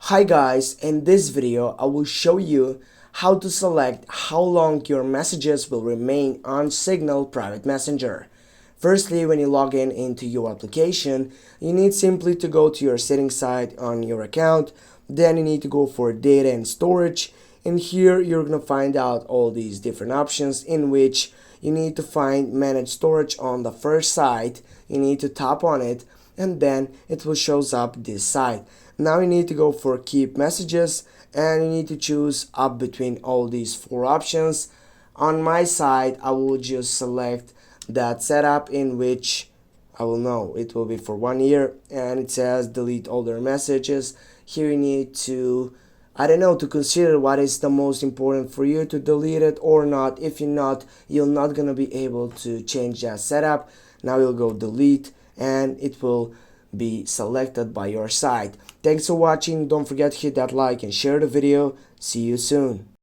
Hi guys, in this video I will show you how to select how long your messages will remain on Signal Private Messenger. Firstly, when you log in into your application, you need simply to go to your settings side on your account. Then you need to go for data and storage, and here you're gonna find out all these different options in which you need to find manage storage on the first side. You need to tap on it and then it will shows up this side. Now you need to go for keep messages and you need to choose up between all these four options. On my side I will just select that setup in which I will know it will be for 1 year, and it says delete older messages. Here you need to, I don't know, to consider what is the most important for you to delete it or not. If you're not, you're not gonna be able to change that setup. Now you'll go delete and it will be selected by your side. Thanks for watching. Don't forget to hit that like and share the video. See you soon.